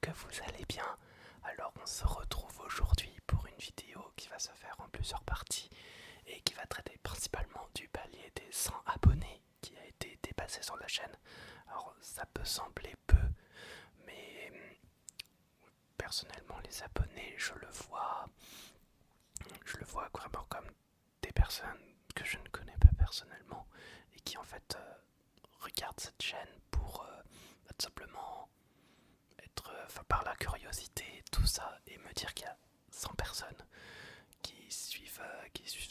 que vous allez bien. Alors on se retrouve aujourd'hui pour une vidéo qui va se faire en plusieurs parties et qui va traiter principalement du palier des 100 abonnés qui a été dépassé sur la chaîne. Alors ça peut sembler peu, mais personnellement les abonnés je le vois vraiment comme des personnes que je ne connais pas personnellement et qui en fait regardent cette chaîne pour tout simplement être par la curiosité et tout ça et me dire qu'il y a 100 personnes qui suivent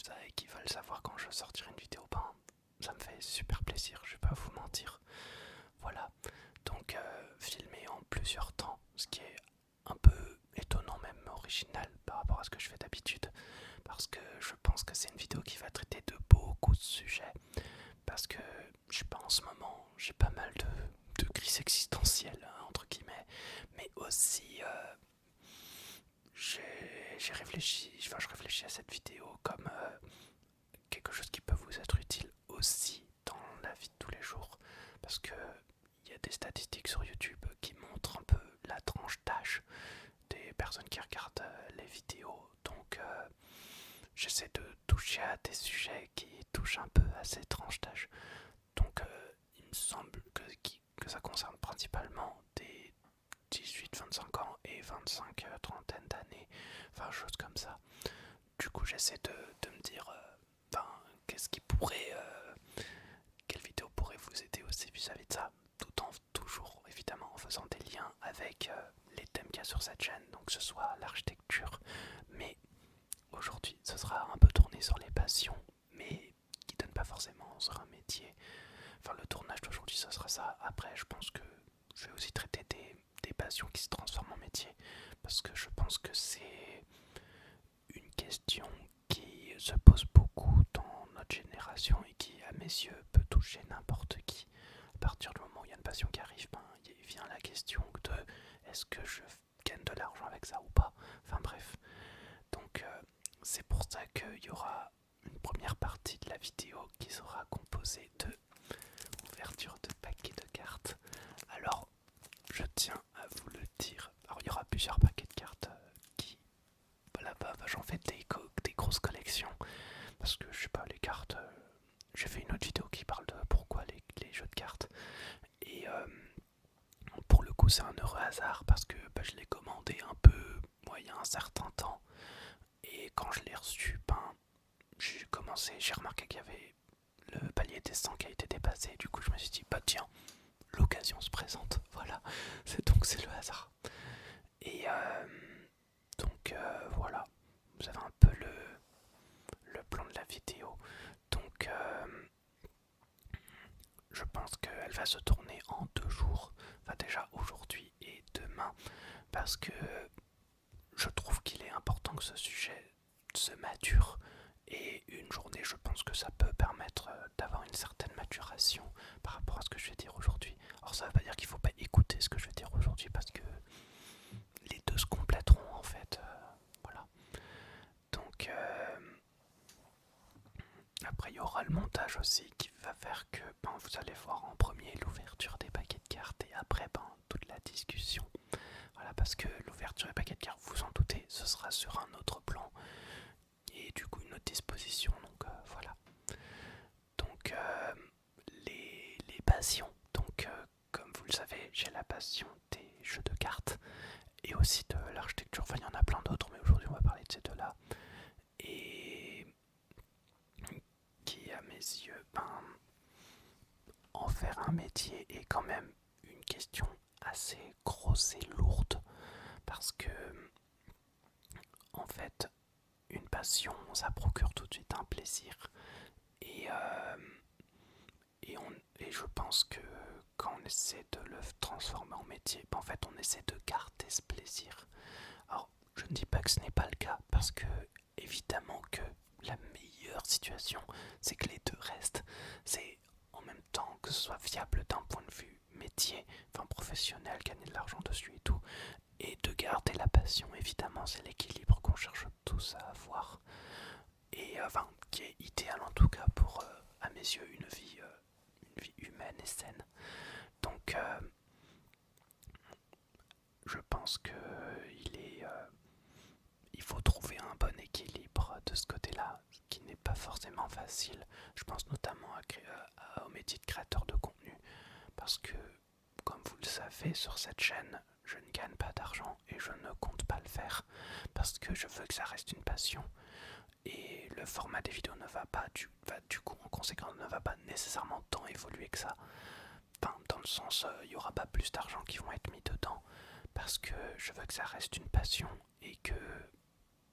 ça et qui veulent savoir quand je sortirai une vidéo. Ben, ça me fait super plaisir, je vais pas vous mentir. Voilà, donc filmé en plusieurs temps, ce qui est un peu étonnant, même original par rapport à ce que je fais d'habitude, parce que je pense que c'est une vidéo qui va traiter de beaucoup de sujets, parce que je sais pas, en ce moment j'ai pas mal de crises existentielles entre guillemets, mais aussi j'ai réfléchi, enfin je réfléchis à cette vidéo comme quelque chose qui peut vous être utile aussi dans la vie de tous les jours, parce que il y a des statistiques sur YouTube qui montrent un peu la tranche d'âge des personnes qui regardent les vidéos, donc j'essaie de toucher à des sujets qui touchent un peu à ces tranches d'âge. Donc il me semble que ça concerne principalement des 18-25 ans et 25 trentaine d'années, enfin chose comme ça. Du coup j'essaie de me dire qu'est-ce qui pourrait quelle vidéo pourrait vous aider aussi vis-à-vis de ça, tout en toujours évidemment en faisant des liens avec les thèmes qu'il y a sur cette chaîne, donc que ce soit l'architecture, mais aujourd'hui ce sera un peu tourné sur les passions, mais qui ne donnent pas forcément sur un métier. Enfin le tournage d'aujourd'hui ce sera ça. Après je pense que je vais aussi traiter des passions qui se transforment en métier, parce que je pense que c'est une question qui se pose beaucoup dans notre génération et qui, à mes yeux, peut toucher n'importe qui. À partir du moment où il y a une passion qui arrive, il vient la question de est-ce que je gagne de l'argent avec ça ou pas. Enfin bref. Donc c'est pour ça qu'il y aura une première partie de la vidéo qui sera composée de ouverture de paquets de cartes. Alors, je tiens à vous le dire. Alors, il y aura plusieurs paquets de cartes qui là-bas, j'en fais des grosses collections, parce que je sais pas, les cartes, j'ai fait une autre vidéo qui parle de pourquoi les jeux de cartes, et pour le coup c'est un heureux hasard, parce que je l'ai commandé un peu, il y a un certain temps, et quand je l'ai reçu, j'ai remarqué qu'il y avait le palier des 100 qui a été dépassé, du coup je me suis dit, tiens, l'occasion se présente, voilà, c'est le hasard. Et donc voilà, vous avez un peu le plan de la vidéo. Donc je pense qu'elle va se tourner en 2 jours, enfin déjà aujourd'hui et demain, parce que je trouve qu'il est important que ce sujet se mature, et une journée je pense que ça peut permettre d'avoir une certaine maturation par rapport à ce que je vais dire aujourd'hui. Alors ça veut pas dire qu'il ne faut pas écouter ce que je vais dire aujourd'hui, parce que les deux se compléteront en fait, voilà. Donc après il y aura le montage aussi qui va faire que vous allez voir en premier l'ouverture des paquets de cartes, et après toute la discussion. Voilà, parce que l'ouverture des paquets de cartes, vous en doutez, ce sera sur un autre plan et du coup une autre disposition. Donc voilà. Donc les passions. Donc comme vous le savez, j'ai la passion des jeux de cartes et aussi de l'architecture. Enfin il y en a plein d'autres, mais aujourd'hui on va parler de ces deux-là. Et qui à mes yeux, en faire un métier est quand même une question assez grosse et lourde, parce que en fait une passion ça procure tout de suite un plaisir, et, et je pense que quand on essaie de le transformer en métier, en fait on essaie de garder ce plaisir. Alors je ne dis pas que ce n'est pas le cas, parce que évidemment que la meilleure situation c'est que les deux restent. C'est en même temps que ce soit viable d'un point de vue métier, enfin professionnel, gagner de l'argent dessus et tout, et de garder la passion. Évidemment c'est l'équilibre qu'on cherche tous à avoir, et qui est idéal en tout cas pour à mes yeux une vie humaine et saine. Donc je pense pense que il faut trouver un bon équilibre de ce côté-là, ce qui n'est pas forcément facile. Je pense notamment au métier de créateur de contenu, parce que, comme vous le savez, sur cette chaîne, je ne gagne pas d'argent et je ne compte pas le faire, parce que je veux que ça reste une passion. Et le format des vidéos ne va pas, du coup, en conséquence, ne va pas nécessairement tant évoluer que ça. Enfin, dans le sens, il n'y aura pas plus d'argent qui vont être mis dedans, parce que je veux que ça reste une passion et que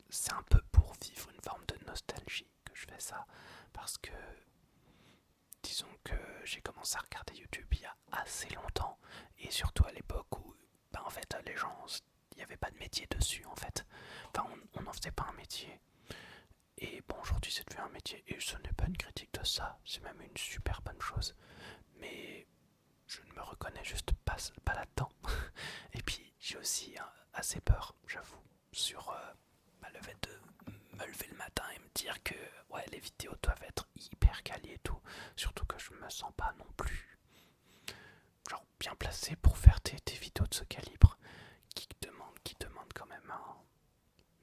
c'est un peu pour vivre une forme de nostalgie que je fais ça, parce que disons que j'ai commencé à regarder YouTube il y a assez longtemps, et surtout à l'époque où en fait les gens, il n'y avait pas de métier dessus en fait, enfin on n'en faisait pas un métier. Et bon, aujourd'hui c'est devenu un métier, et ce n'est pas une critique de ça, c'est même une super bonne chose, mais je ne me reconnais juste pas là-dedans. Et puis j'ai aussi assez peur, j'avoue, sur le fait de me lever le matin et me dire que ouais, les vidéos doivent être hyper qualies et tout, surtout que je me sens pas non plus genre bien placé pour faire des vidéos de ce calibre qui demandent quand même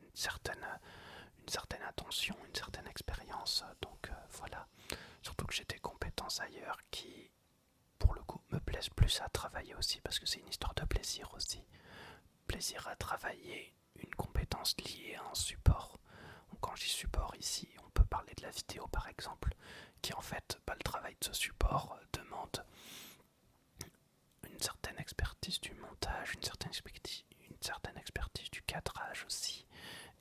une certaine attention, une certaine expérience, donc voilà. Surtout que j'ai des compétences ailleurs qui, pour le coup, me plaisent plus à travailler aussi, parce que c'est une histoire de plaisir aussi. Plaisir à travailler une compétence liée à un support. Donc, quand je dis support ici, on peut parler de la vidéo par exemple, qui en fait, le travail de ce support demande une certaine expertise du montage, une certaine expertise du cadrage aussi,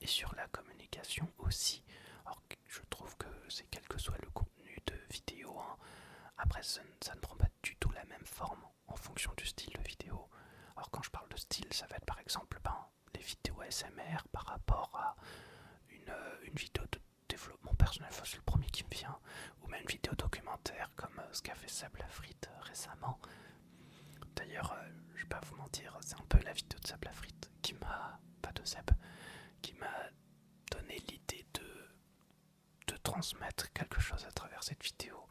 et sur la communication aussi. Alors je trouve que c'est quel que soit le contenu de vidéo, après ça ne prend pas du tout la même forme en fonction du style de vidéo. Alors quand je parle de style, ça va être par exemple les vidéos ASMR par rapport à une vidéo de développement personnel, enfin, c'est le premier qui me vient, ou même une vidéo documentaire comme ce qu'a fait Seb Lafrite récemment. D'ailleurs, je vais pas vous mentir, c'est un peu la vidéo de Seb Lafrite qui m'a, pas de Seb, qui m'a donné l'idée de transmettre quelque chose à travers cette vidéo,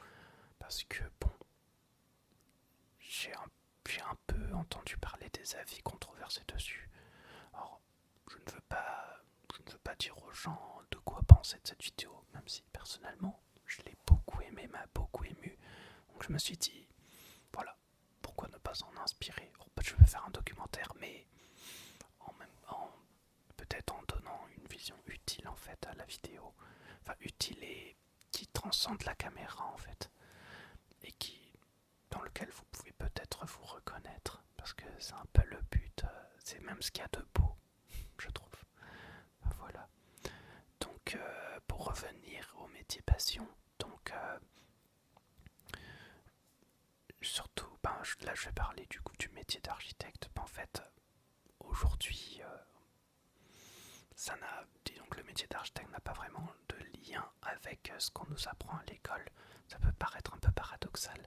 parce que bon, j'ai un peu entendu parler des avis controversés dessus. Alors, je ne veux pas dire aux gens de quoi penser de cette vidéo, même si personnellement je l'ai beaucoup aimé, m'a beaucoup ému. Donc je me suis dit, voilà, pourquoi ne pas s'en inspirer. Je vais faire un documentaire, mais peut-être en donnant une vision utile en fait à la vidéo, enfin utile et qui transcende la caméra en fait, et dans lequel vous pouvez peut-être vous reconnaître, parce que c'est un peu le but, c'est même ce qu'il y a de beau, je trouve. Voilà. Donc pour revenir au métier passion, donc surtout, là je vais parler du coup du métier d'architecte. En fait, aujourd'hui, disons que le métier d'architecte n'a pas vraiment de lien avec ce qu'on nous apprend à l'école. Ça peut paraître un peu paradoxal,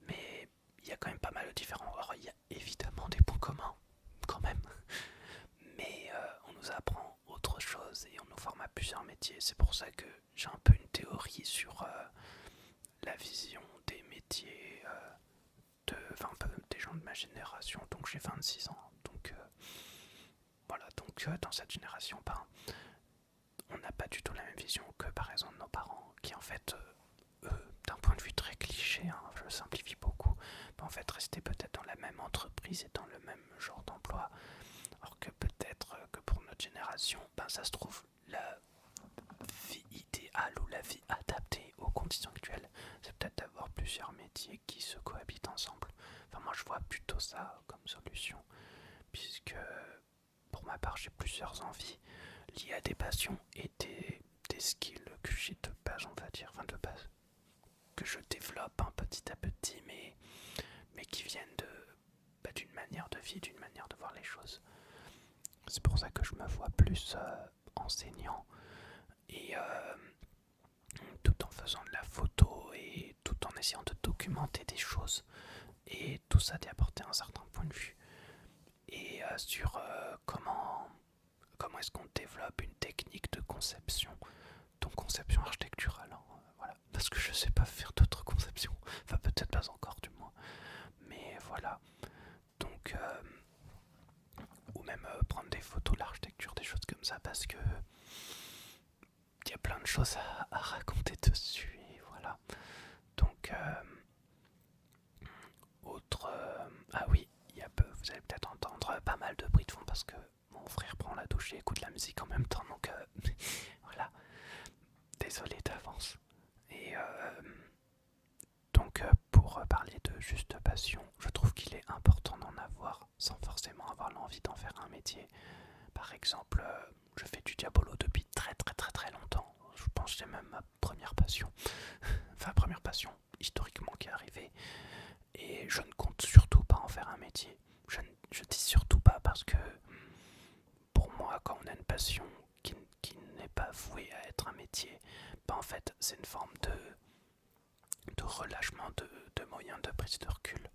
mais il y a quand même pas mal de différents. Alors il y a évidemment des points communs, quand même, mais on nous apprend autre chose et on nous forme à plusieurs métiers. C'est pour ça que j'ai un peu une théorie sur la vision des métiers un peu des gens de ma génération. Donc j'ai 26 ans, donc voilà. Donc dans cette génération, on n'a pas du tout la même vision que par exemple nos parents, qui en fait, d'un point de vue très cliché, je simplifie beaucoup, en fait restaient peut-être dans la même entreprise et dans le même genre d'emploi, alors que peut-être que pour notre génération, ça se trouve, la vie idéale ou la vie adaptée aux conditions actuelles, c'est peut-être d'avoir plusieurs métiers qui se cohabitent ensemble. Enfin moi je vois plutôt ça comme solution, puisque pour ma part j'ai plusieurs envies liées à des passions et des skills que j'ai de base, on va dire, enfin de base, que je développe petit à petit, mais qui viennent d'une manière de vie, d'une manière de voir les choses. C'est pour ça que je me vois plus enseignant, et tout en faisant de la photo et tout en essayant de documenter des choses, et tout ça d'y apporter un certain point de vue, et sur comment est-ce qu'on développe une technique de conception, donc conception architecturale, voilà, parce que je sais pas faire d'autres conceptions, enfin peut-être pas encore du moins, mais voilà. Donc ou même ça parce que il y a plein de choses à raconter dessus et voilà. Donc ah oui, vous allez peut-être entendre pas mal de bruit de fond parce que mon frère prend la douche et écoute la musique en même temps, donc voilà, désolé d'avance. Et donc pour parler de juste passion, je trouve qu'il est important d'en avoir sans forcément avoir l'envie d'en faire un métier. Par exemple, je fais du diabolo depuis très très très très longtemps. Je pense que c'est même ma première passion. Enfin, première passion historiquement qui est arrivée. Et je ne compte surtout pas en faire un métier. Je dis surtout pas parce que pour moi, quand on a une passion qui n'est pas vouée à être un métier, en fait, c'est une forme de relâchement de moyens de prise de recul.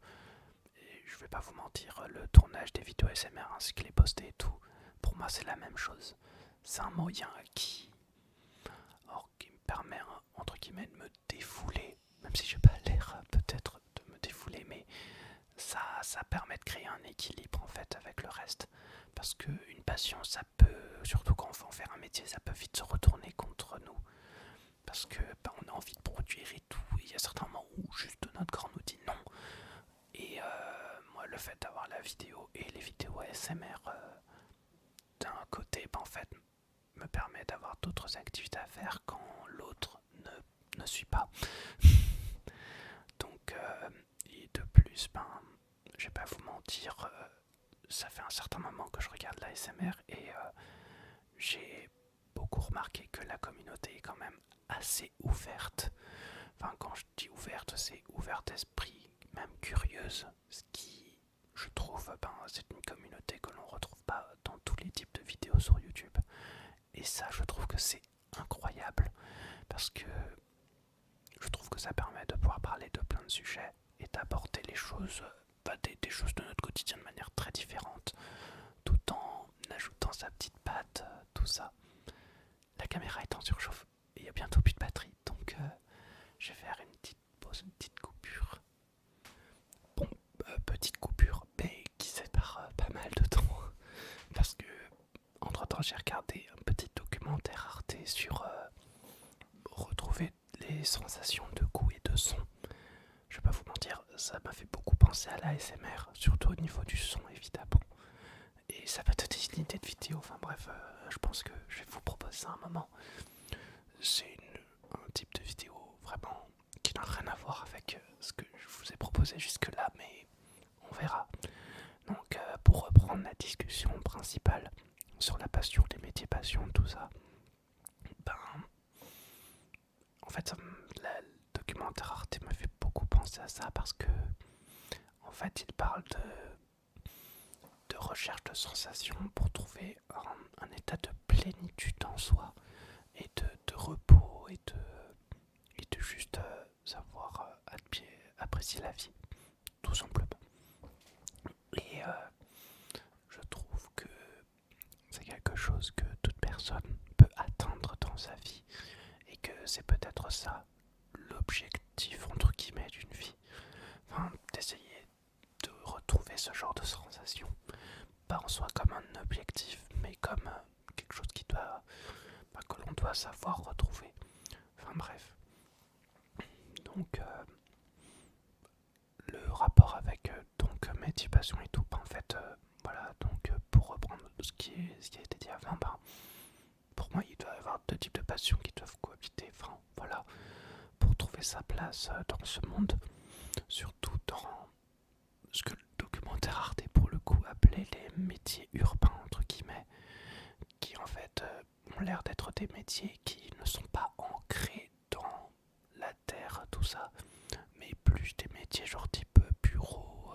Et je vais pas vous mentir, le tournage des vidéos SMR ainsi que les poster et tout, pour moi c'est la même chose. C'est un moyen qui me permet entre guillemets de me défouler, même si j'ai pas l'air peut-être de me défouler, mais ça permet de créer un équilibre en fait avec le reste. Parce qu'une passion, ça peut, surtout quand on veut en faire un métier, ça peut vite se retourner contre nous. Parce que on a envie de produire et tout, et il y a certains moments où juste notre corps nous dit non. Et moi, le fait d'avoir la vidéo et les vidéos ASMR d'un côté, en fait, me permet d'avoir d'autres activités à faire quand l'autre ne suit pas. Donc, et de plus, je vais pas vous mentir, ça fait un certain moment que je regarde l'ASMR et j'ai beaucoup remarqué que la communauté est quand même assez ouverte. Enfin, quand je dis ouverte, c'est ouverte d'esprit, même curieuse, ce qui, je trouve, c'est une communauté que l'on retrouve pas dans tous les types de vidéos sur YouTube. Et ça, je trouve que c'est incroyable, parce que je trouve que ça permet de pouvoir parler de plein de sujets et d'aborder les choses, des choses de notre quotidien de manière très différente, tout en ajoutant sa petite patte, tout ça. La caméra est en surchauffe et il y a bientôt plus de batterie, donc je vais faire une petite pause, une petite coupure. Bon, petite coupure, mais qui sépare pas mal de temps, parce que entre temps j'ai regardé un petit documentaire Arte sur retrouver les sensations de goût et de son. Je vais pas vous mentir, ça m'a fait beaucoup penser à l'ASMR, surtout au niveau du son évidemment. Et ça va donner une idée de vidéo, enfin bref, je pense que je vais vous proposer ça un moment. C'est un type de vidéo vraiment qui n'a rien à voir avec ce que je vous ai proposé jusque là, mais on verra. Donc pour reprendre la discussion principale sur la passion, les métiers passion, tout ça, en fait le documentaire Arte me fait beaucoup penser à ça parce que en fait il parle de recherche de sensations pour trouver un état de plénitude en soi et de repos et de juste savoir apprécier la vie, tout simplement. Et je trouve que c'est quelque chose que toute personne peut atteindre dans sa vie et que c'est peut-être ça l'objectif entre guillemets d'une vie. Enfin, d'essayer de retrouver ce genre de sensation, pas en soi comme un objectif, mais comme quelque chose que l'on doit savoir retrouver. Enfin bref. Donc le rapport avec donc métier, passion et tout, en fait voilà, donc pour reprendre ce qui a été dit avant, pour moi il doit y avoir deux types de passions qui doivent cohabiter, enfin voilà, pour trouver sa place dans ce monde, surtout dans ce que le documentaire Arte pour le coup appelait les métiers urbains entre guillemets, qui en fait ont l'air d'être des métiers qui ne sont pas ancrés dans la terre, tout ça, mais plus des métiers genre type bureau,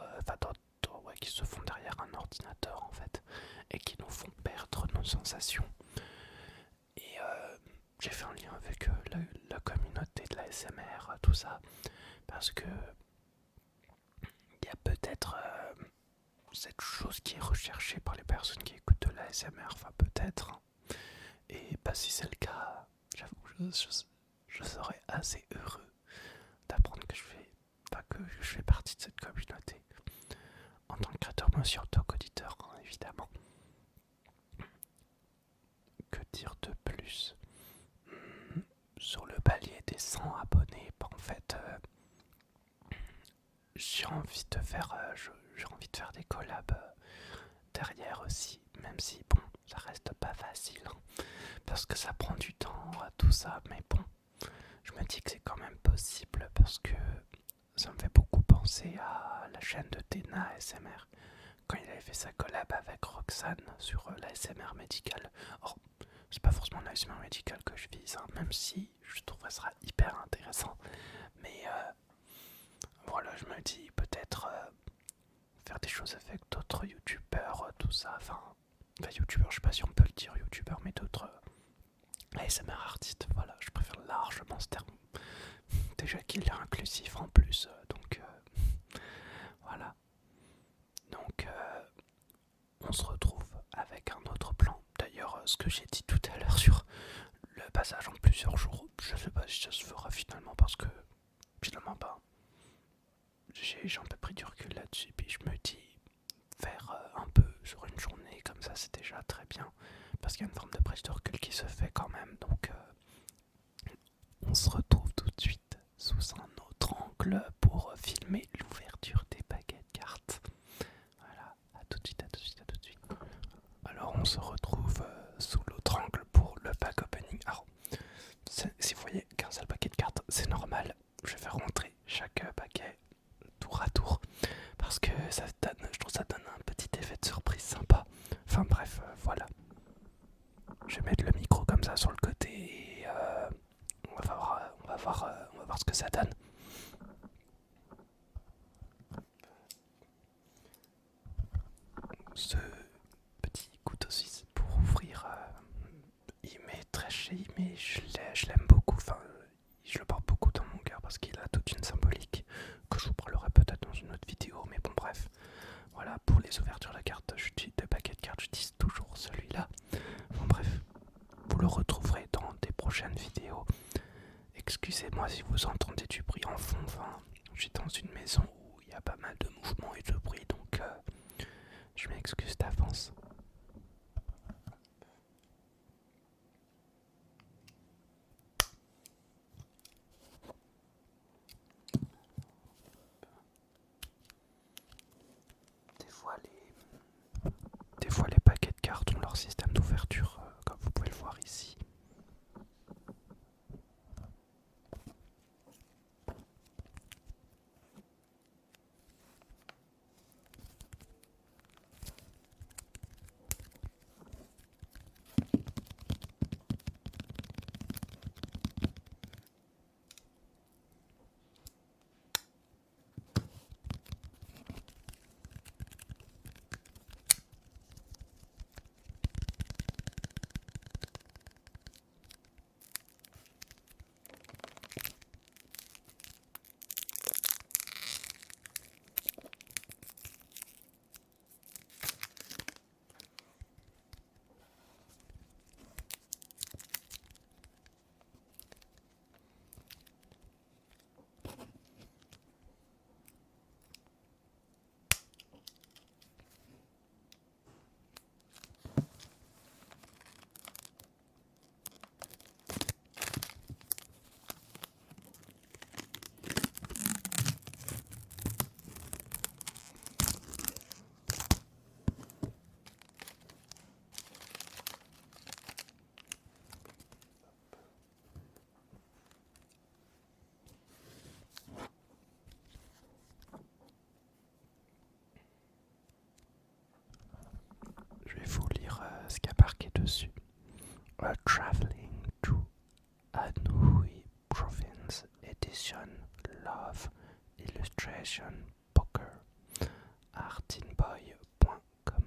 ouais, qui se font derrière un ordinateur en fait, et qui nous font perdre nos sensations. Et j'ai fait un lien avec la communauté de la SMR, tout ça, parce que il y a peut-être cette chose qui est recherchée par les personnes qui écoutent de la SMR, enfin peut-être, et si c'est le cas, j'avoue, je serais assez heureux d'apprendre que je fais partie de cette communauté en tant que créateur, mais aussi en tant qu'auditeur, hein, évidemment. dire de plus? Sur le palier des 100 abonnés, en fait, j'ai envie de faire, j'ai envie de faire des collabs derrière aussi, même si bon, ça reste pas facile, hein, parce que ça prend du temps, tout ça, mais bon, je me dis que c'est quand même possible parce que ça me fait beaucoup penser à la chaîne de Tena ASMR quand il avait fait sa collab avec Roxane sur l'ASMR médical. Or, c'est pas forcément l'ASMR médical que je vise, hein, même si je trouve que ça sera hyper intéressant. Mais voilà, je me dis peut-être faire des choses avec d'autres youtubeurs, tout ça. Enfin, youtubeurs, je sais pas si on peut le dire youtubeurs, mais d'autres ASMR artistes. Voilà, je préfère largement ce terme. Déjà qu'il est inclusif en plus, donc voilà. Donc on se retrouve avec un autre plan. D'ailleurs, ce que j'ai dit tout à l'heure sur le passage en plusieurs jours, je sais pas si ça se fera finalement parce que finalement pas. J'ai un peu pris du recul là-dessus, puis je me dis faire un peu sur une journée comme ça, c'est déjà très bien parce qu'il y a une forme de prise de recul qui se fait quand même. Donc on se retrouve tout de suite sous un autre angle pour filmer l'ouverture des paquets de cartes. Voilà, à tout de suite, à tout de suite, à tout de suite. Alors on se retrouve sous l'autre angle pour le pack opening. Alors, si vous voyez qu'un seul paquet de cartes, c'est normal. Je vais rentrer chaque paquet tour à tour parce que ça donne, je trouve ça donne un petit effet de surprise sympa. Enfin bref, voilà. Je vais mettre le micro comme ça sur le côté et on va voir ce que ça donne. Ce petit couteau suisse pour ouvrir, je l'aime beaucoup. Enfin, je le porte beaucoup dans mon cœur parce qu'il a toute une symbolique que je vous parlerai peut-être dans une autre vidéo. Mais bon, bref, voilà, pour les ouvertures de cartes, de paquets de cartes, j'utilise toujours celui-là. Bon, bref, vous le retrouverez dans des prochaines vidéos. Excusez-moi si vous entendez du bruit en fond. Enfin, je suis dans une maison où il y a pas mal de mouvements et de bruit, donc je m'excuse d'avance. Des fois, les paquets de cartes ont leur système d'ouverture, comme vous pouvez le voir ici. Je vais vous lire ce qu'il y a marqué dessus. Traveling to Anhui Province Edition Love Illustration Poker artinboy.com.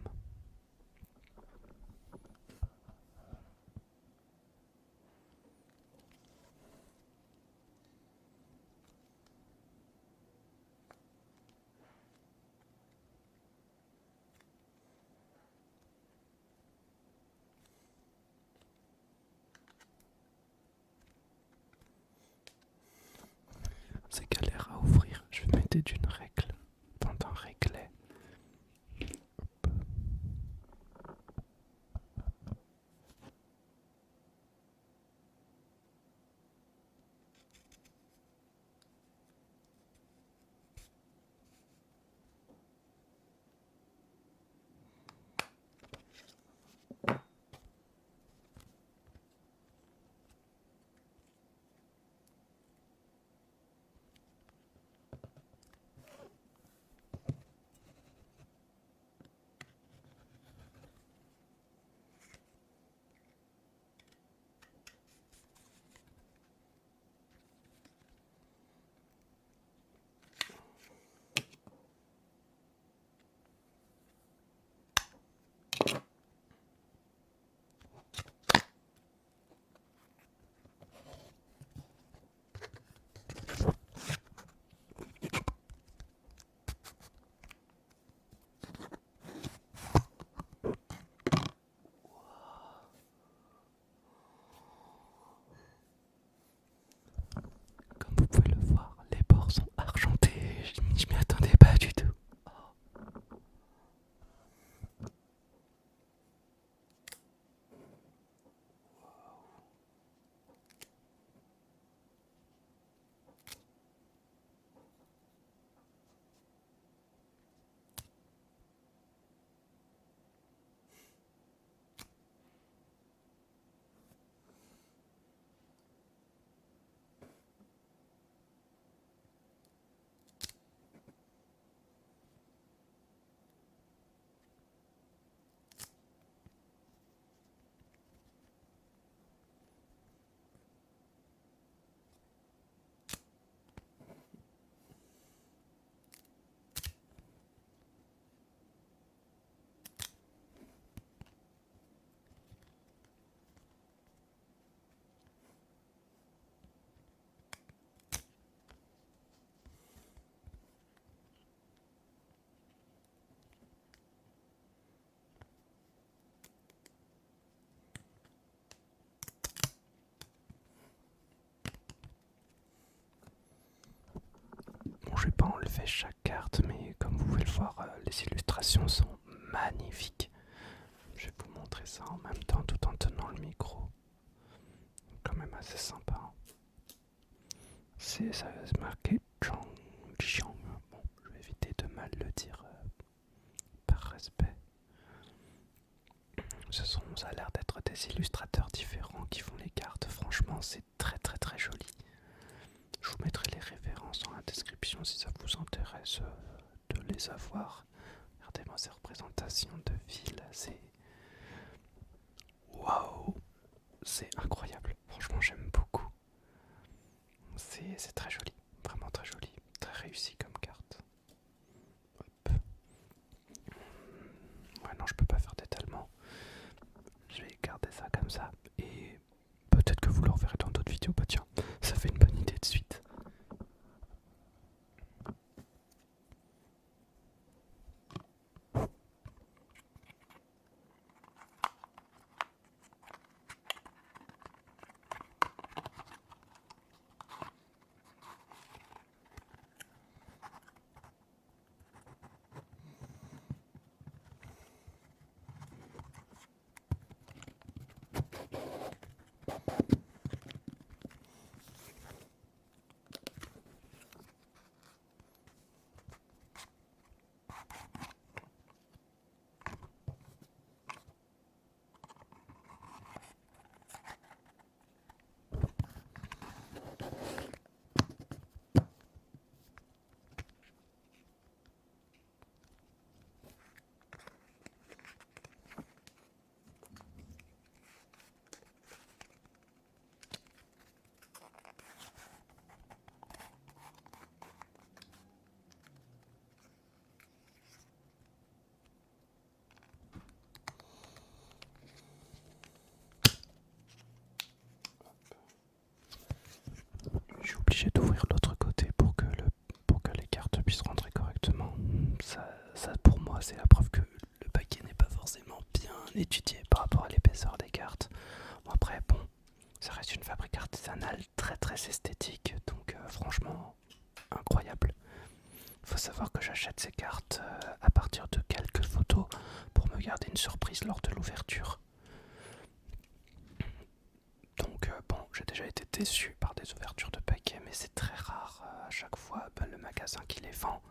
C'est galère à ouvrir, je vais mettre d'une règle, enfin d'un réglet. Hop. fait chaque carte, mais comme vous pouvez le voir, les illustrations sont magnifiques. Je vais vous montrer ça en même temps tout en tenant le micro. Quand même assez sympa. C'est marqué Chang. Bon, je vais éviter de mal le dire par respect. Ça a l'air d'être des illustrateurs différents qui font les cartes. Franchement, c'est très très très joli. Je vous mettrai les références dans la description si ça vous intéresse de les avoir. Regardez-moi ces représentations de villes, c'est... Waouh! C'est incroyable. Franchement, j'aime beaucoup. C'est très joli. Vraiment très joli. Très réussi comme carte. Hop. Ouais, non, je peux pas faire d'étalement. Je vais garder ça comme ça. Et peut-être que vous le reverrez dans d'autres vidéos. Bah tiens, ça fait une bonne idée de suite. Je suis obligé d'ouvrir l'autre côté pour que les cartes puissent rentrer correctement. Ça pour moi, c'est la preuve que le paquet n'est pas forcément bien étudié par rapport à l'épaisseur des cartes. Bon, après, bon, ça reste une fabrique artisanale très très esthétique, donc franchement, incroyable. Il faut savoir que j'achète ces cartes à partir de quelques photos pour me garder une surprise lors de l'ouverture. Donc bon, j'ai déjà été déçu par des ouvertures de paquets, mais c'est très rare. À chaque fois, le magasin qui les vend,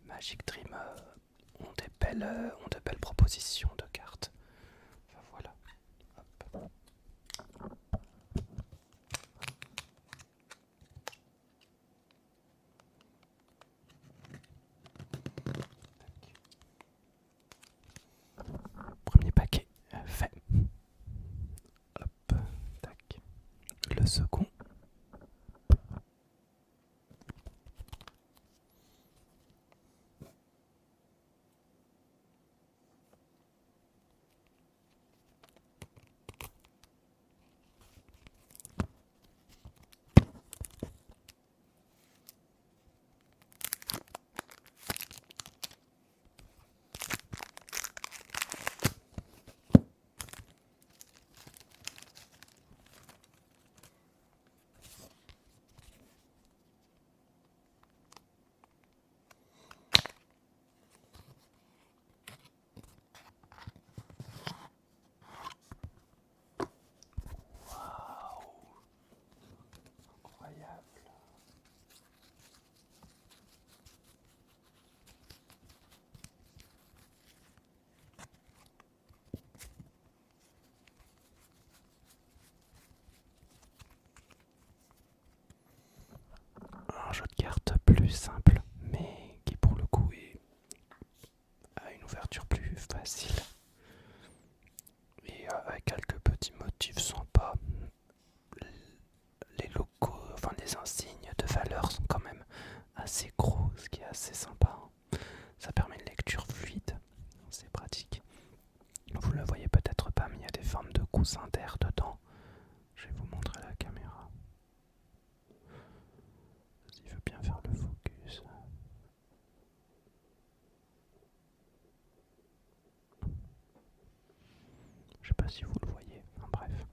Magic Dream, ont de belles propositions de cartes. Enfin, voilà. Hop. Premier paquet fait. Hop, tac. Le second. Un jeu de cartes plus simple, mais qui pour le coup a une ouverture plus facile et avec quelques petits motifs sympas. Les logos, enfin les insignes de valeur sont quand même assez gros, ce qui est assez sympa. Ça permet une lecture fluide, c'est pratique. Vous ne le voyez peut-être pas, mais il y a des formes de coussins d'air dedans. Je vais vous montrer la caméra. Il veut bien faire le focus. Je sais pas si vous le voyez, enfin bref.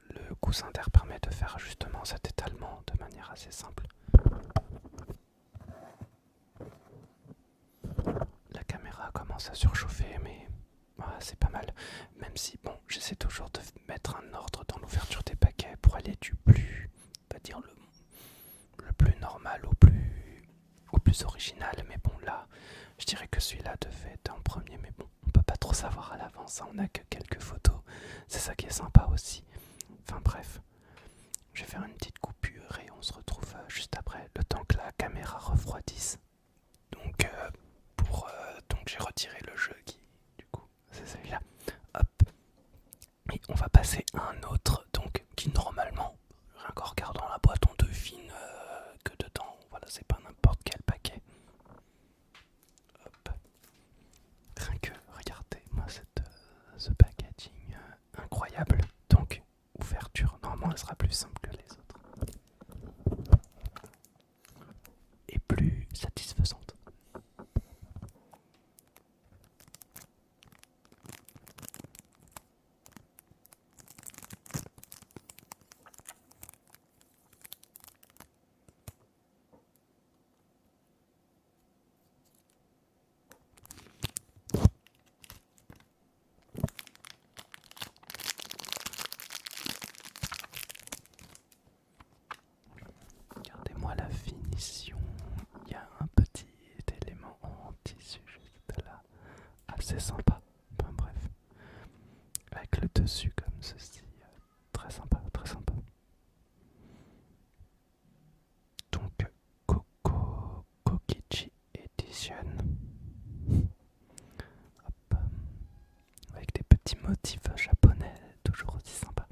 Le coussin d'air permet de faire justement cet étalement de manière assez simple. commence à surchauffer, mais c'est pas mal. Même si, bon, j'essaie toujours de mettre un ordre dans l'ouverture des paquets pour aller du plus, on va dire le plus normal au plus original. Mais bon, là, je dirais que celui-là devait être en premier, mais bon, on peut pas trop savoir à l'avance, hein, on a que quelques photos. C'est ça qui est sympa aussi. Enfin bref, je vais faire une petite coupure et on se retrouve juste après, le temps que la caméra refroidisse. Donc j'ai retiré le jeu qui, du coup, c'est celui-là. Hop. Et on va passer à un autre, donc qui normalement, rien qu'en regardant la boîte, on devine que dedans, voilà, c'est pas n'importe quel paquet. Hop. Rien que, regardez-moi ce packaging incroyable. Donc, ouverture, normalement elle sera plus simple que les autres. Et plus satisfaisante. Regardez-moi la finition. Il y a un petit élément en tissu juste là. Assez sympa. Enfin bref. Avec le dessus comme ceci. Très sympa, très sympa. Donc, Coco Kokichi Edition. Hop. Avec des petits motifs japonais, toujours aussi sympa.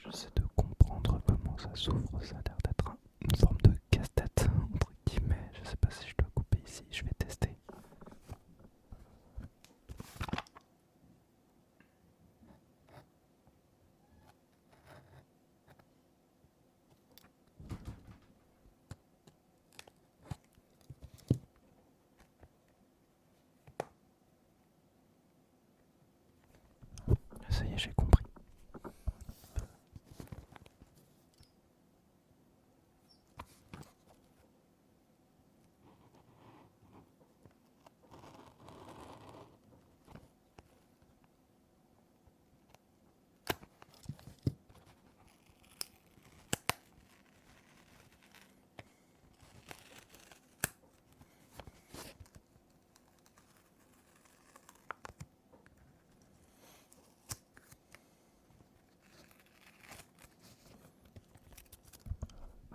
J'essaie de comprendre comment ça s'ouvre, ça a l'air d'être une forme de casse-tête, entre guillemets. Je sais pas si je dois couper ici, je vais tester. Ça y est, j'ai compris.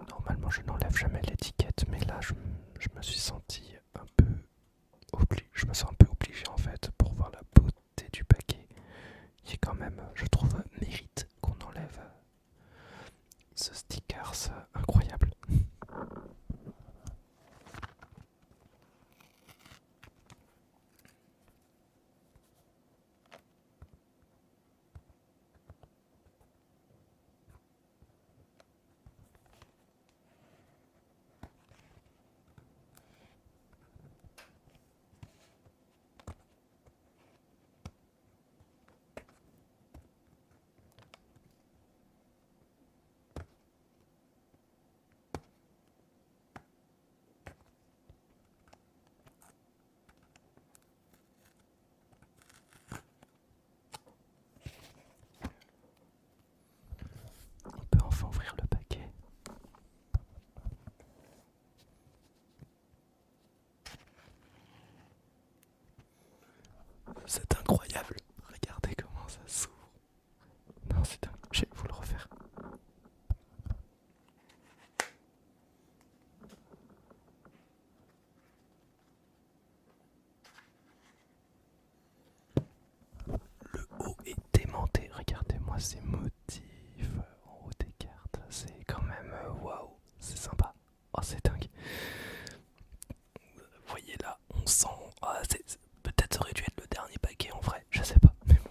Normalement, je n'enlève jamais l'étiquette, mais là, je me suis senti un peu obligé. Je me sens un peu obligé en fait pour voir la beauté du paquet, qui est quand même, je trouve, mérite qu'on enlève ce stickers incroyable. On peut enfin ouvrir le paquet. C'est incroyable. Regardez comment ça s'ouvre. Non, c'est dingue. Je vais vous le refaire. Le haut est démenté. Regardez-moi ces motifs en haut des cartes. C'est quand même waouh. C'est sympa. Oh, c'est dingue. Vous voyez là, on sent. Peut-être ça aurait dû être le dernier paquet en vrai. Je sais pas. Mais bon.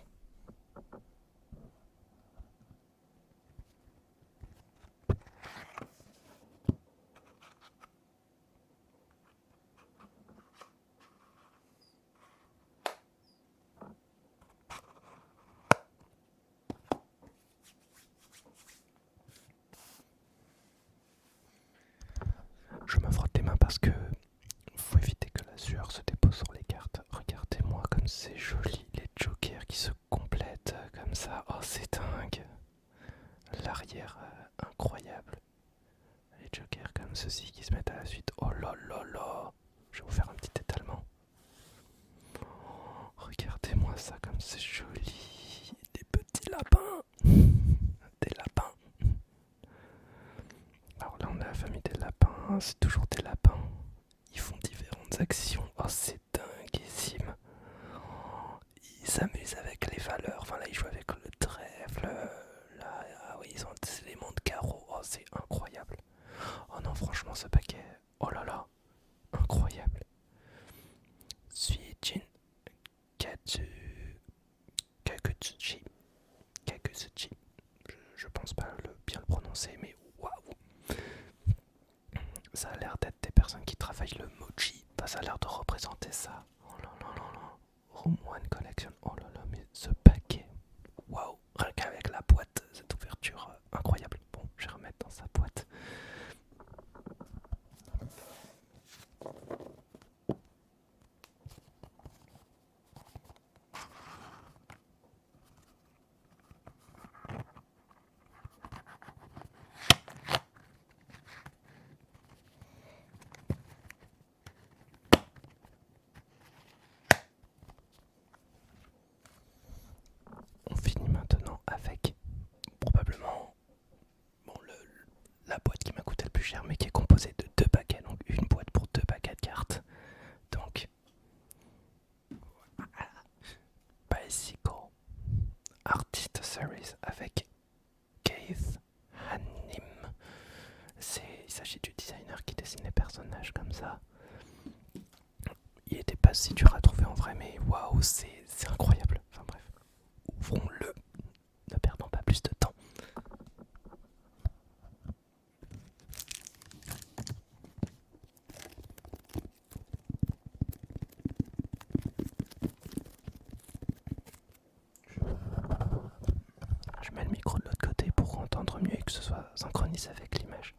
parce que faut éviter que la sueur se dépose sur les cartes. Regardez-moi comme c'est joli, les jokers qui se complètent comme ça. Oh, c'est dingue. L'arrière incroyable. Les jokers comme ceci qui se mettent à la suite. Oh là là là. Je vais vous faire un petit étalement. Oh, regardez-moi ça comme c'est joli. Des petits lapins. Des lapins. Alors là on a la famille des lapins. C'est toujours des lapins. Ils font différentes actions. Oh, c'est dinguissime. Ils s'amusent avec les valeurs. Enfin là ils jouent avec le trèfle. Là, ah oui, ils ont des éléments de carreau. Oh, c'est incroyable. Oh non, franchement, ce paquet. Oh là là, incroyable. Suijin Katsu Kakutsuchi. Kakutsuchi. Je pense pas bien le prononcer, mais waouh. Ça a l'air d'être des personnes qui travaillent le mochi. Enfin, ça a l'air de représenter ça. Oh là là là là. Room One Collection. Oh là là, mais ce paquet. Waouh. Rien qu'avec la boîte, cette ouverture incroyable. Bon, je vais remettre dans sa boîte. On finit maintenant avec probablement bon, la boîte qui m'a coûté le plus cher, mais qui est composée de deux paquets, donc une boîte pour deux paquets de cartes. Donc, Bicycle Artist Series avec Keith Hanim. Il s'agit du designer qui dessine les personnages comme ça. Il était pas si dur à trouver en vrai, mais waouh, c'est incroyable. Enfin bref, ouvrons-le, ne perdons pas plus de temps. Je mets le micro de l'autre côté pour entendre mieux et que ce soit synchronisé avec l'image.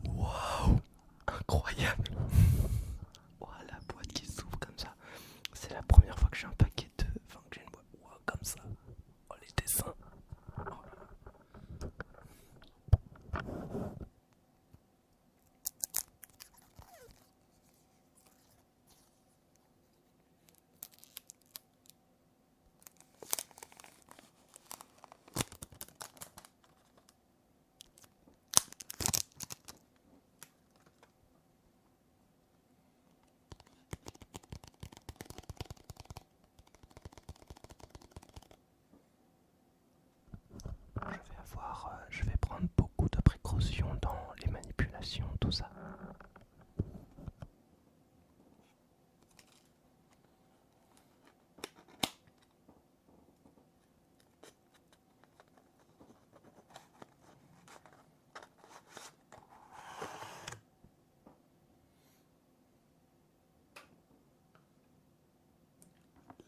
Waouh, incroyable. Oh, la boîte qui s'ouvre comme ça. C'est la première fois que j'ai un paquet de... Enfin, que j'ai une boîte comme ça. Oh, les dessins. Oh là là. Je vais prendre beaucoup de précautions dans les manipulations, tout ça.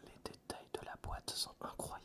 Les détails de la boîte sont incroyables.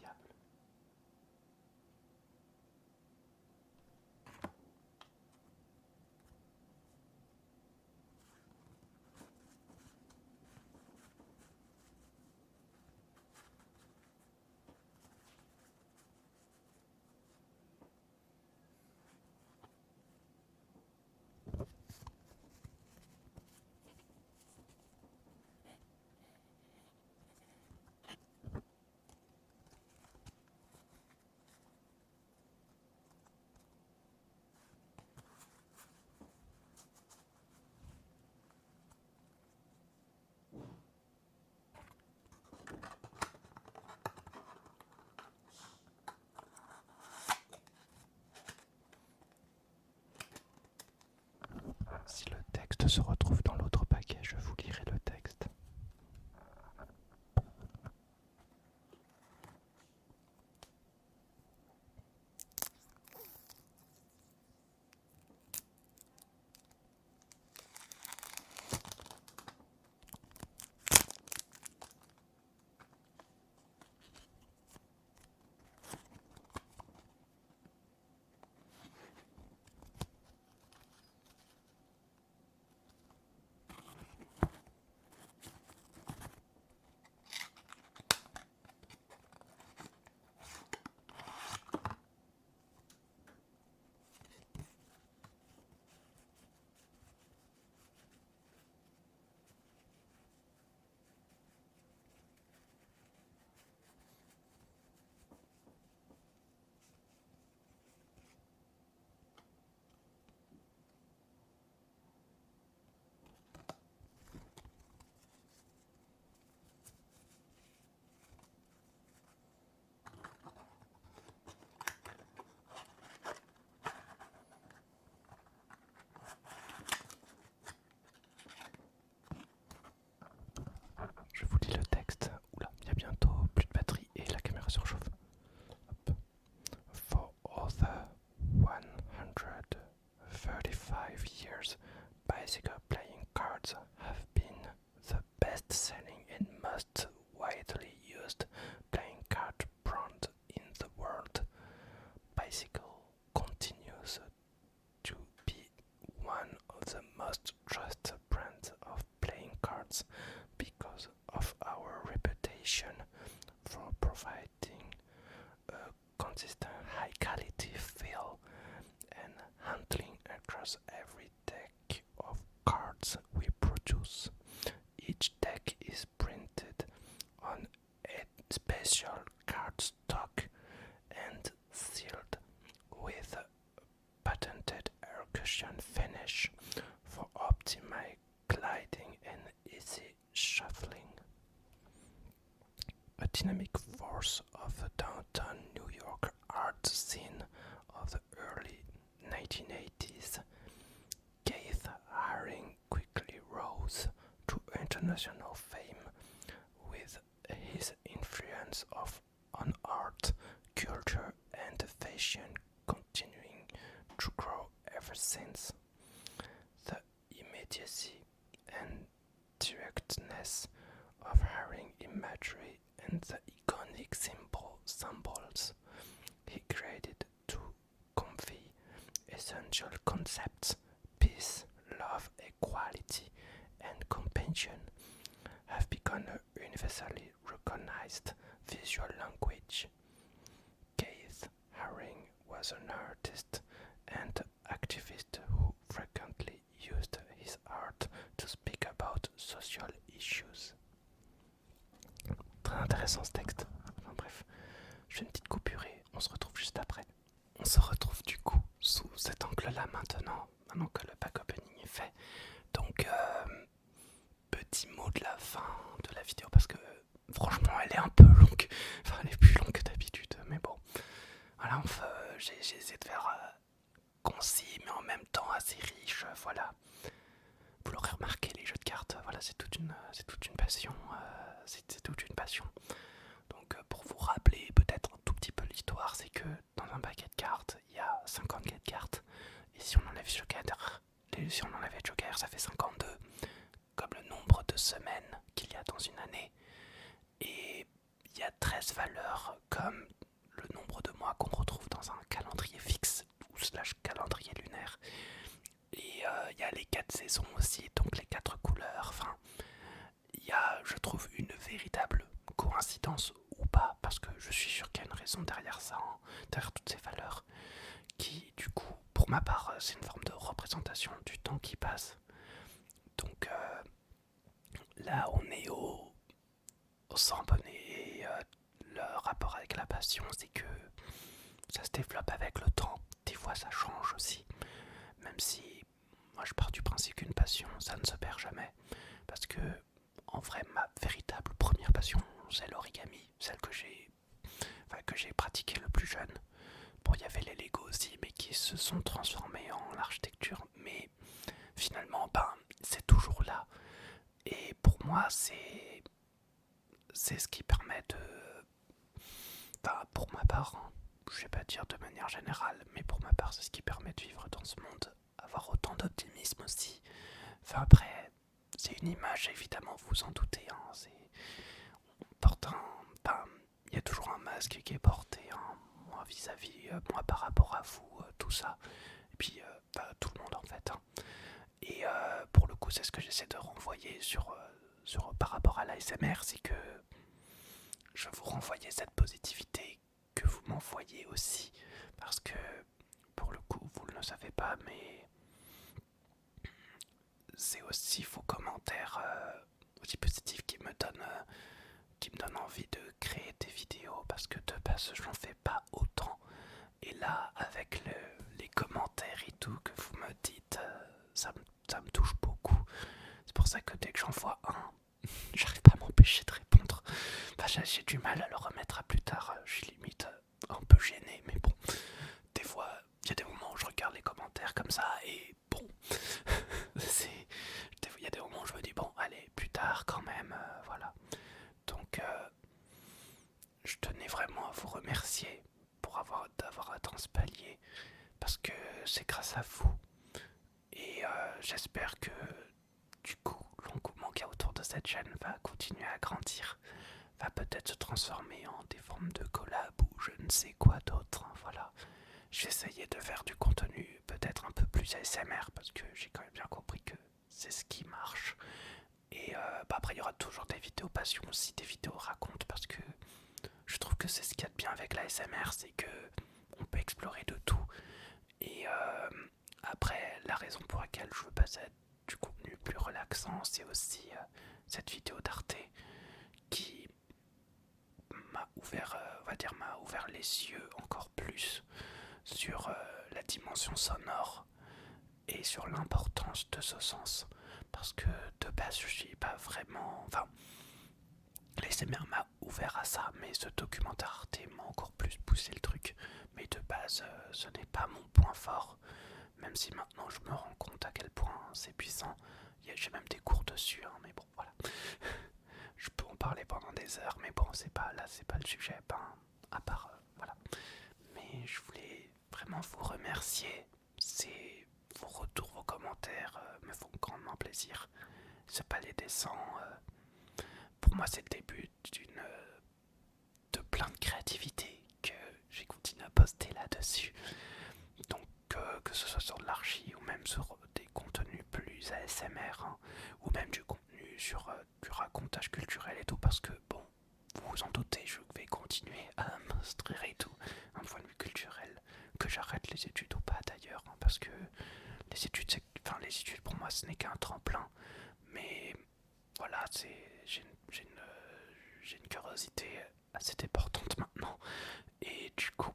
se retrouve dans l'autre paquet, je vous lirai le texte. Je vous lis le texte. Oula, il y a bientôt plus de batterie et la caméra surchauffe. Hop. For over 135 years, bicycle playing cards have been the best-selling and most widely used playing card brand in the world. Bicycle continues to be one of the most trusted brands of playing cards because of our reputation for providing a consistent high quality feel and handling across every deck of cards we produce. Each deck is printed on a special cardstock and sealed with a patented air cushion finish for optimal gliding and easy shuffling. A dynamic force of the downtown New York art scene of the early 1980s, Keith Haring quickly rose to international fame with his influence on art, culture, and fashion continuing to grow ever since. The immediacy and directness of Haring imagery and the iconic symbols he created to convey essential concepts, peace, love, equality, and compassion, have become a universally recognized visual language. Keith Haring was an artist and activist who frequently used his art to speak about social issues. Très intéressant ce texte. Enfin bref, je fais une petite coupure et on se retrouve juste après. On se retrouve du coup sous cet angle-là maintenant que le pack opening est fait. Donc, petit mot de la fin de la vidéo parce que franchement elle est un peu longue. Enfin, elle est plus longue que d'habitude, mais bon. Voilà, enfin, j'ai essayé de faire concis mais en même temps assez riche. Voilà. Vous l'aurez remarqué, les jeux de cartes, voilà, c'est toute une passion. C'est toute une passion. Donc pour vous rappeler peut-être un tout petit peu l'histoire, c'est que dans un paquet de cartes, il y a 54 cartes. Et si on enlève Joker, ça fait 52, comme le nombre de semaines qu'il y a dans une année. Et il y a 13 valeurs comme le nombre de mois qu'on retrouve dans un calendrier fixe ou / calendrier lunaire. Et il y a les 4 saisons aussi, donc les 4 couleurs. Enfin, il y a, je trouve, une véritable coïncidence ou pas, parce que je suis sûr qu'il y a une raison derrière ça, hein, derrière toutes ces valeurs, qui, du coup, pour ma part, c'est une forme de représentation du temps qui passe. Donc là, on est au samponné et le rapport avec la passion, c'est que ça se développe avec le temps. Des fois, ça change aussi, même si moi je pars du principe qu'une passion, ça ne se perd jamais, parce que en vrai, ma véritable première passion, c'est l'origami, celle que j'ai pratiquée le plus jeune. Bon, il y avait les Lego aussi, mais qui se sont transformés en l'architecture. Mais finalement, c'est toujours là. Et pour moi, c'est ce qui permet de... Enfin, pour ma part, hein, je vais pas dire de manière générale, mais pour ma part, c'est ce qui permet de vivre dans ce monde, avoir autant d'optimisme aussi. Enfin après, c'est une image, évidemment, vous vous en doutez, hein, on porte un... Enfin, il y a toujours un masque qui est porté, hein, moi vis-à-vis, moi par rapport à vous, tout ça. Et puis, tout le monde en fait, hein. Et pour le coup, c'est ce que j'essaie de renvoyer par rapport à l'ASMR, c'est que je vous renvoyais cette positivité que vous m'envoyez aussi. Parce que, pour le coup, vous ne le savez pas, mais c'est aussi vos commentaires aussi positifs qui me donnent envie de créer des vidéos. Parce que de base, je n'en fais pas autant. Et là, avec les commentaires et tout que vous me dites, ça me touche beaucoup. C'est pour ça que dès que j'en vois un, j'arrive pas à m'empêcher de répondre. Enfin, j'ai du mal à le remettre à plus tard. Je suis limite un peu gêné, mais bon. Des fois, il y a des moments où je regarde les commentaires comme ça et bon. Il y a des moments où je me dis, bon, allez, plus tard quand même, voilà. Donc, je tenais vraiment à vous remercier d'avoir atteint ce palier parce que c'est grâce à vous. Et j'espère que du coup, l'engouement qu'il y a autour de cette chaîne va continuer à grandir, va peut-être se transformer en des formes de collab ou je ne sais quoi d'autre. Voilà. J'ai essayé de faire du contenu peut-être un peu plus ASMR parce que j'ai quand même bien compris que c'est ce qui marche. Et après, il y aura toujours des vidéos passion aussi, des vidéos racontes parce que je trouve que c'est ce qu'il y a de bien avec l'ASMR, c'est que on peut explorer de tout. Et après, la raison pour laquelle je veux passer à du contenu plus relaxant, c'est aussi cette vidéo d'Arte qui m'a ouvert, m'a ouvert les yeux encore plus sur la dimension sonore et sur l'importance de ce sens. Parce que de base, je suis pas vraiment... Enfin, l'ASMR m'a ouvert à ça, mais ce documentaire Arte m'a encore plus poussé le truc. Mais de base, ce n'est pas mon point fort. Même si maintenant je me rends compte à quel point c'est puissant. J'ai même des cours dessus, hein, mais bon, voilà. Je peux en parler pendant des heures, mais bon, c'est pas le sujet, à part, voilà. Mais je voulais vraiment vous remercier. Vos retours, vos commentaires me font grandement plaisir. Ce palais des 100, pour moi, c'est le début de plein de créativité que j'ai continué à poster là-dessus. Donc, que ce soit sur de l'archi ou même sur des contenus plus ASMR, hein, ou même du contenu sur du racontage culturel et tout, parce que bon, vous vous en doutez, je vais continuer à m'instruire et tout, un point de vue culturel, que j'arrête les études ou pas d'ailleurs, hein, parce que les études pour moi ce n'est qu'un tremplin, mais voilà, j'ai une curiosité assez importante maintenant, et du coup,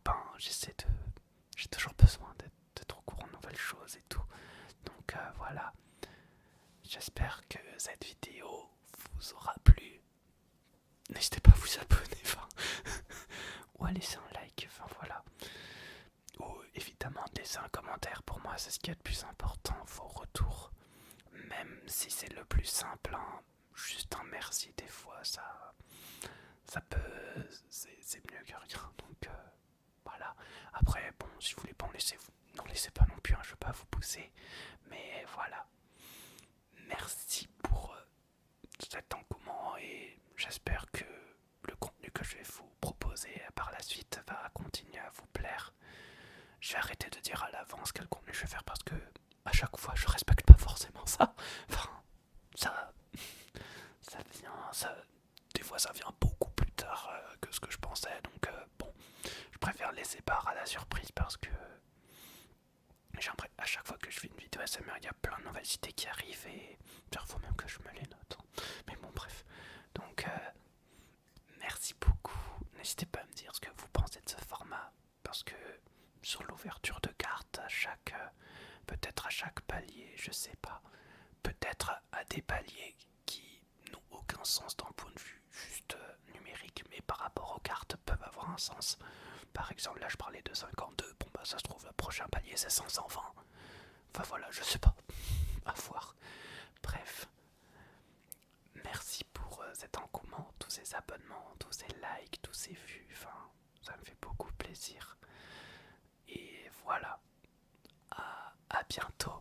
j'ai toujours besoin d'être au courant de nouvelles choses et tout. Donc voilà, j'espère que cette vidéo vous aura plu. N'hésitez pas à vous abonner, ou à laisser un like, voilà. Ou évidemment laisser un commentaire, pour moi c'est ce qui est le plus important, vos retours. Même si c'est le plus simple, hein, juste un merci des fois, ça peut... c'est mieux que rien, donc... Voilà. Après, bon, si vous voulez pas en laisser, n'en laissez pas non plus, hein, je veux pas vous pousser. Mais voilà. Merci pour cet engouement et j'espère que le contenu que je vais vous proposer par la suite va continuer à vous plaire. Je vais arrêter de dire à l'avance quel contenu je vais faire parce que à chaque fois je respecte pas forcément ça. Enfin, ça des fois ça vient beaucoup plus tard que ce que je pensais, donc bon. Je préfère laisser part à la surprise parce que à chaque fois que je fais une vidéo ASMR, il y a plein de nouvelles idées qui arrivent et il faut même que je me les note. Mais bon, bref. Donc, merci beaucoup. N'hésitez pas à me dire ce que vous pensez de ce format parce que sur l'ouverture de cartes, peut-être à chaque palier, je sais pas, peut-être à des paliers qui n'ont aucun sens d'un point de vue juste numérique, mais par rapport aux cartes peuvent avoir un sens. Par exemple, là je parlais de 52, bon bah ça se trouve le prochain palier c'est 520. Enfin voilà, je sais pas, à voir. Bref, merci pour cet engouement, tous ces abonnements, tous ces likes, tous ces vues, enfin, ça me fait beaucoup plaisir. Et voilà, à bientôt.